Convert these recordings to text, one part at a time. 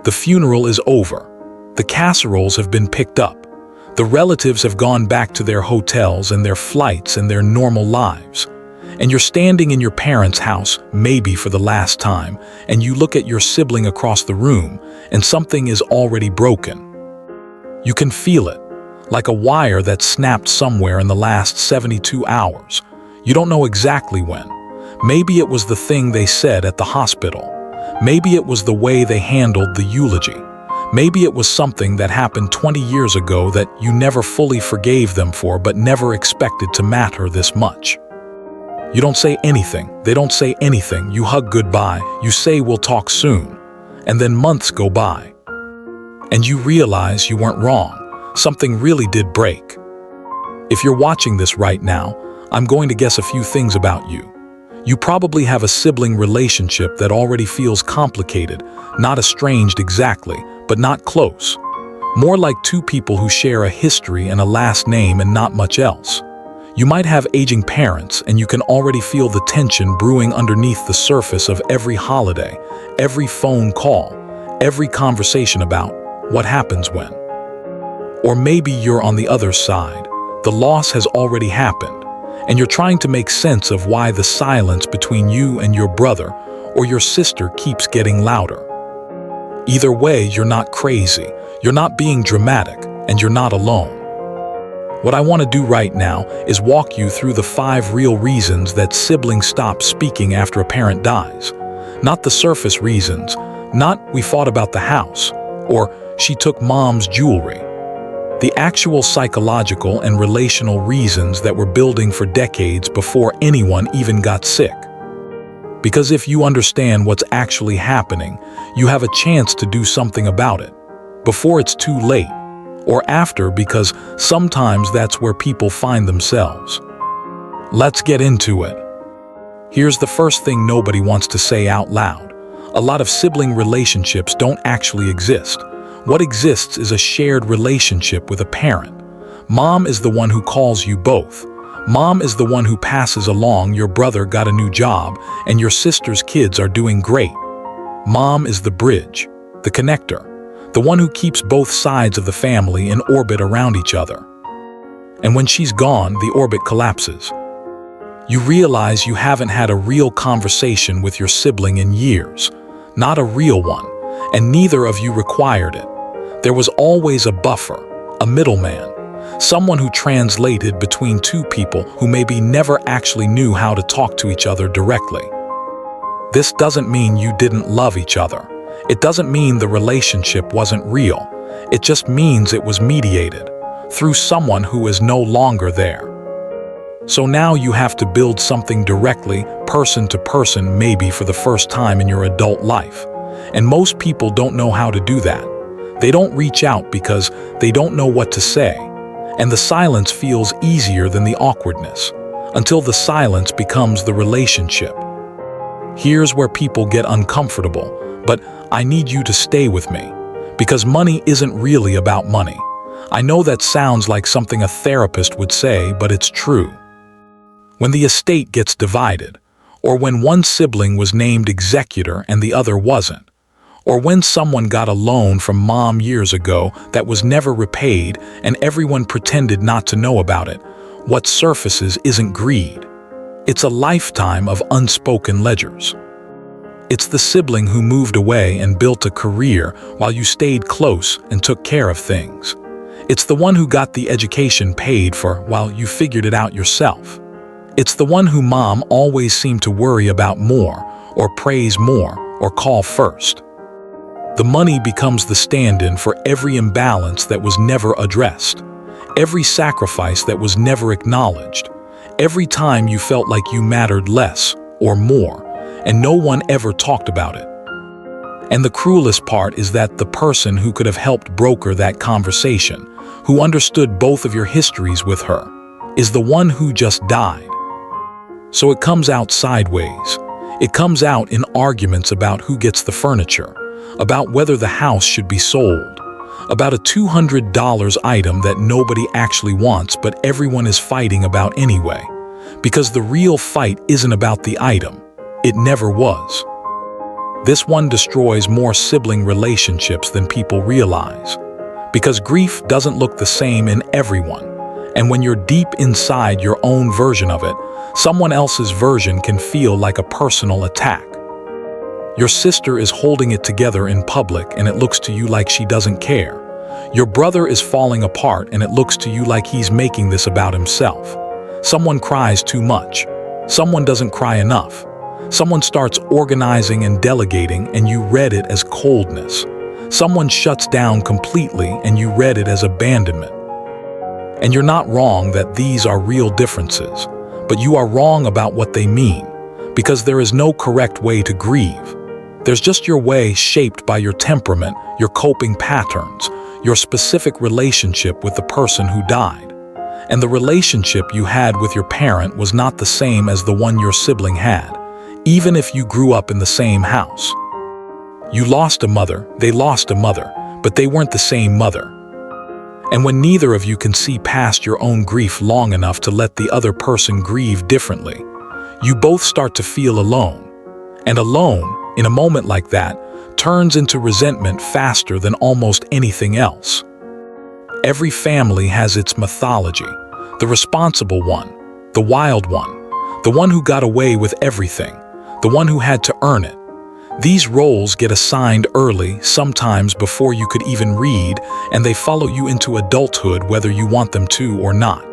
The funeral is over. The casseroles have been picked up. The relatives have gone back to their hotels and their flights and their normal lives. And you're standing in your parents' house, maybe for the last time, and you look at your sibling across the room, and something is already broken. You can feel it, like a wire that snapped somewhere in the last 72 hours. You don't know exactly when. Maybe it was the thing they said at the hospital. Maybe it was the way they handled the eulogy. Maybe it was something that happened 20 years ago that you never fully forgave them for but never expected to matter this much. You don't say anything. They don't say anything. You hug goodbye. You say we'll talk soon. And then months go by. And you realize you weren't wrong. Something really did break. If you're watching this right now, I'm going to guess a few things about you. You probably have a sibling relationship that already feels complicated, not estranged exactly, but not close. More like two people who share a history and a last name and not much else. You might have aging parents, and you can already feel the tension brewing underneath the surface of every holiday, every phone call, every conversation about what happens when. Or maybe you're on the other side. The loss has already happened, and you're trying to make sense of why the silence between you and your brother or your sister keeps getting louder. Either way, you're not crazy, you're not being dramatic, and you're not alone. What I want to do right now is walk you through the 5 real reasons that siblings stop speaking after a parent dies. Not the surface reasons, not we fought about the house, or she took mom's jewelry. The actual psychological and relational reasons that were building for decades before anyone even got sick. Because if you understand what's actually happening, you have a chance to do something about it, before it's too late. Or after, because sometimes that's where people find themselves. Let's get into it. Here's the first thing nobody wants to say out loud. A lot of sibling relationships don't actually exist. What exists is a shared relationship with a parent. Mom is the one who calls you both. Mom is the one who passes along your brother got a new job and your sister's kids are doing great. Mom is the bridge, the connector. The one who keeps both sides of the family in orbit around each other. And when she's gone, the orbit collapses. You realize you haven't had a real conversation with your sibling in years. Not a real one, and neither of you required it. There was always a buffer, a middleman, someone who translated between two people who maybe never actually knew how to talk to each other directly. This doesn't mean you didn't love each other. It doesn't mean the relationship wasn't real. It just means it was mediated through someone who is no longer there. So now you have to build something directly, person to person, maybe for the first time in your adult life. And most people don't know how to do that. They don't reach out because they don't know what to say. And the silence feels easier than the awkwardness, until the silence becomes the relationship. Here's where people get uncomfortable. But I need you to stay with me, because money isn't really about money. I know that sounds like something a therapist would say, but it's true. When the estate gets divided, or when one sibling was named executor and the other wasn't, or when someone got a loan from mom years ago that was never repaid and everyone pretended not to know about it, what surfaces isn't greed. It's a lifetime of unspoken ledgers. It's the sibling who moved away and built a career while you stayed close and took care of things. It's the one who got the education paid for while you figured it out yourself. It's the one who mom always seemed to worry about more, or praise more, or call first. The money becomes the stand-in for every imbalance that was never addressed, every sacrifice that was never acknowledged, every time you felt like you mattered less or more, and no one ever talked about it. And the cruelest part is that the person who could have helped broker that conversation, who understood both of your histories with her, is the one who just died. So it comes out sideways. It comes out in arguments about who gets the furniture, about whether the house should be sold, about a $200 item that nobody actually wants but everyone is fighting about anyway. Because the real fight isn't about the item. It never was. This one destroys more sibling relationships than people realize. Because grief doesn't look the same in everyone. And when you're deep inside your own version of it, someone else's version can feel like a personal attack. Your sister is holding it together in public and it looks to you like she doesn't care. Your brother is falling apart and it looks to you like he's making this about himself. Someone cries too much. Someone doesn't cry enough. Someone starts organizing and delegating and you read it as coldness. Someone shuts down completely and you read it as abandonment. And you're not wrong that these are real differences, but you are wrong about what they mean, because there is no correct way to grieve. There's just your way shaped by your temperament, your coping patterns, your specific relationship with the person who died. And the relationship you had with your parent was not the same as the one your sibling had, even if you grew up in the same house. You lost a mother, they lost a mother, but they weren't the same mother. And when neither of you can see past your own grief long enough to let the other person grieve differently, you both start to feel alone. And alone, in a moment like that, turns into resentment faster than almost anything else. Every family has its mythology, the responsible one, the wild one, the one who got away with everything, the one who had to earn it. These roles get assigned early, sometimes before you could even read, and they follow you into adulthood whether you want them to or not.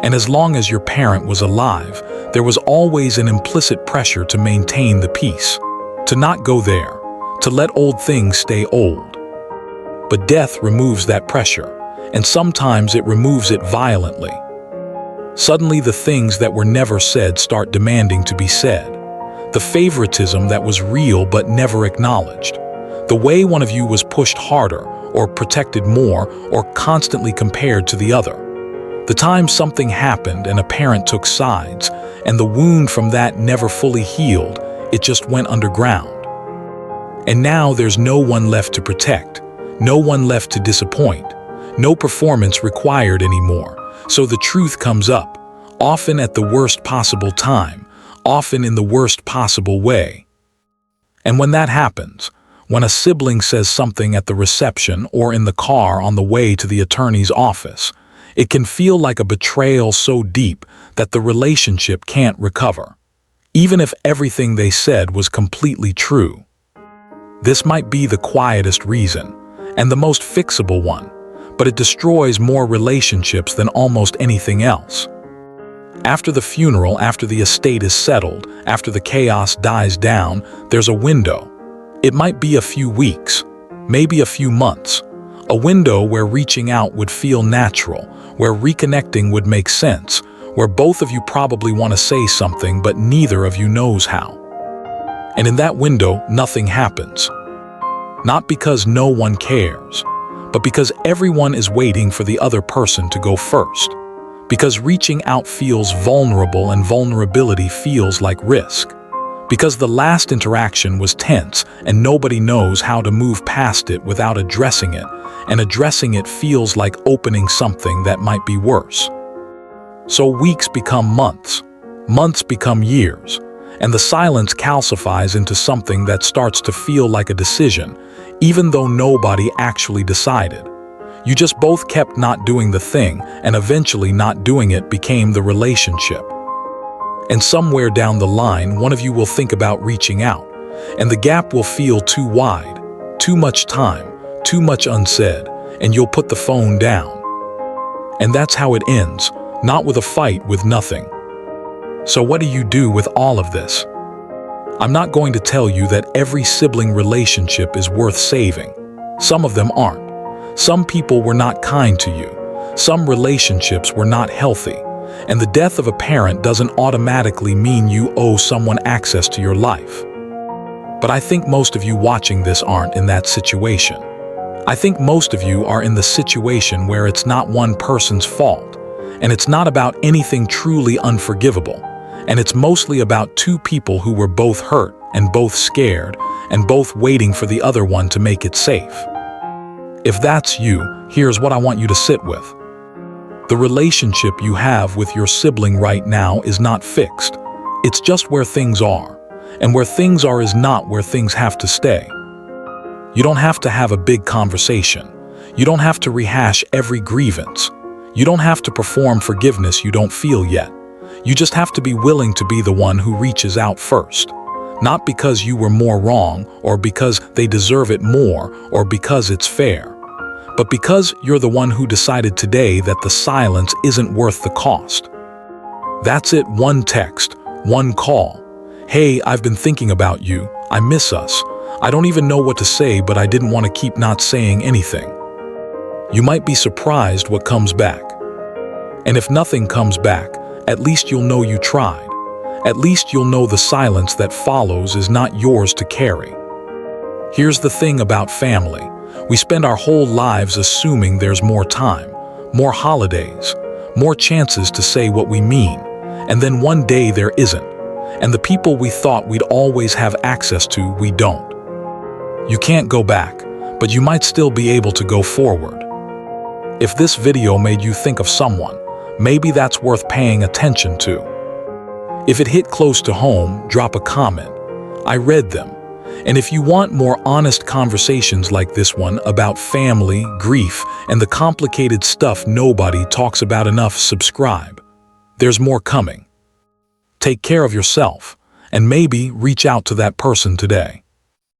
And as long as your parent was alive, there was always an implicit pressure to maintain the peace, to not go there, to let old things stay old. But death removes that pressure, and sometimes it removes it violently. Suddenly the things that were never said start demanding to be said. The favoritism that was real but never acknowledged. The way one of you was pushed harder, or protected more, or constantly compared to the other. The time something happened and a parent took sides, and the wound from that never fully healed, it just went underground. And now there's no one left to protect, no one left to disappoint, no performance required anymore, so the truth comes up, often at the worst possible time, often in the worst possible way. And when that happens, when a sibling says something at the reception or in the car on the way to the attorney's office, it can feel like a betrayal so deep that the relationship can't recover, even if everything they said was completely true. This might be the quietest reason, and the most fixable one, but it destroys more relationships than almost anything else. After the funeral, after the estate is settled, after the chaos dies down, there's a window. It might be a few weeks, maybe a few months. A window where reaching out would feel natural, where reconnecting would make sense, where both of you probably want to say something but neither of you knows how. And in that window, nothing happens. Not because no one cares, but because everyone is waiting for the other person to go first. Because reaching out feels vulnerable and vulnerability feels like risk. Because the last interaction was tense and nobody knows how to move past it without addressing it, and addressing it feels like opening something that might be worse. So weeks become months, months become years, and the silence calcifies into something that starts to feel like a decision, even though nobody actually decided. You just both kept not doing the thing, and eventually not doing it became the relationship. And somewhere down the line, one of you will think about reaching out, and the gap will feel too wide, too much time, too much unsaid, and you'll put the phone down. And that's how it ends, not with a fight, with nothing. So what do you do with all of this? I'm not going to tell you that every sibling relationship is worth saving. Some of them aren't. Some people were not kind to you. Some relationships were not healthy. And the death of a parent doesn't automatically mean you owe someone access to your life. But I think most of you watching this aren't in that situation. I think most of you are in the situation where it's not one person's fault, and it's not about anything truly unforgivable, and it's mostly about two people who were both hurt and both scared and both waiting for the other one to make it safe. If that's you, here's what I want you to sit with. The relationship you have with your sibling right now is not fixed. It's just where things are. And where things are is not where things have to stay. You don't have to have a big conversation. You don't have to rehash every grievance. You don't have to perform forgiveness you don't feel yet. You just have to be willing to be the one who reaches out first. Not because you were more wrong, or because they deserve it more, or because it's fair. But because you're the one who decided today that the silence isn't worth the cost. That's it, one text, one call. Hey, I've been thinking about you. I miss us. I don't even know what to say, but I didn't want to keep not saying anything. You might be surprised what comes back. And if nothing comes back, at least you'll know you tried. At least you'll know the silence that follows is not yours to carry. Here's the thing about family. We spend our whole lives assuming there's more time, more holidays, more chances to say what we mean, and then one day there isn't. And the people we thought we'd always have access to, we don't. You can't go back, but you might still be able to go forward. If this video made you think of someone, maybe that's worth paying attention to. If it hit close to home, drop a comment. I read them. And if you want more honest conversations like this one about family, grief, and the complicated stuff nobody talks about enough, subscribe. There's more coming. Take care of yourself, and maybe reach out to that person today.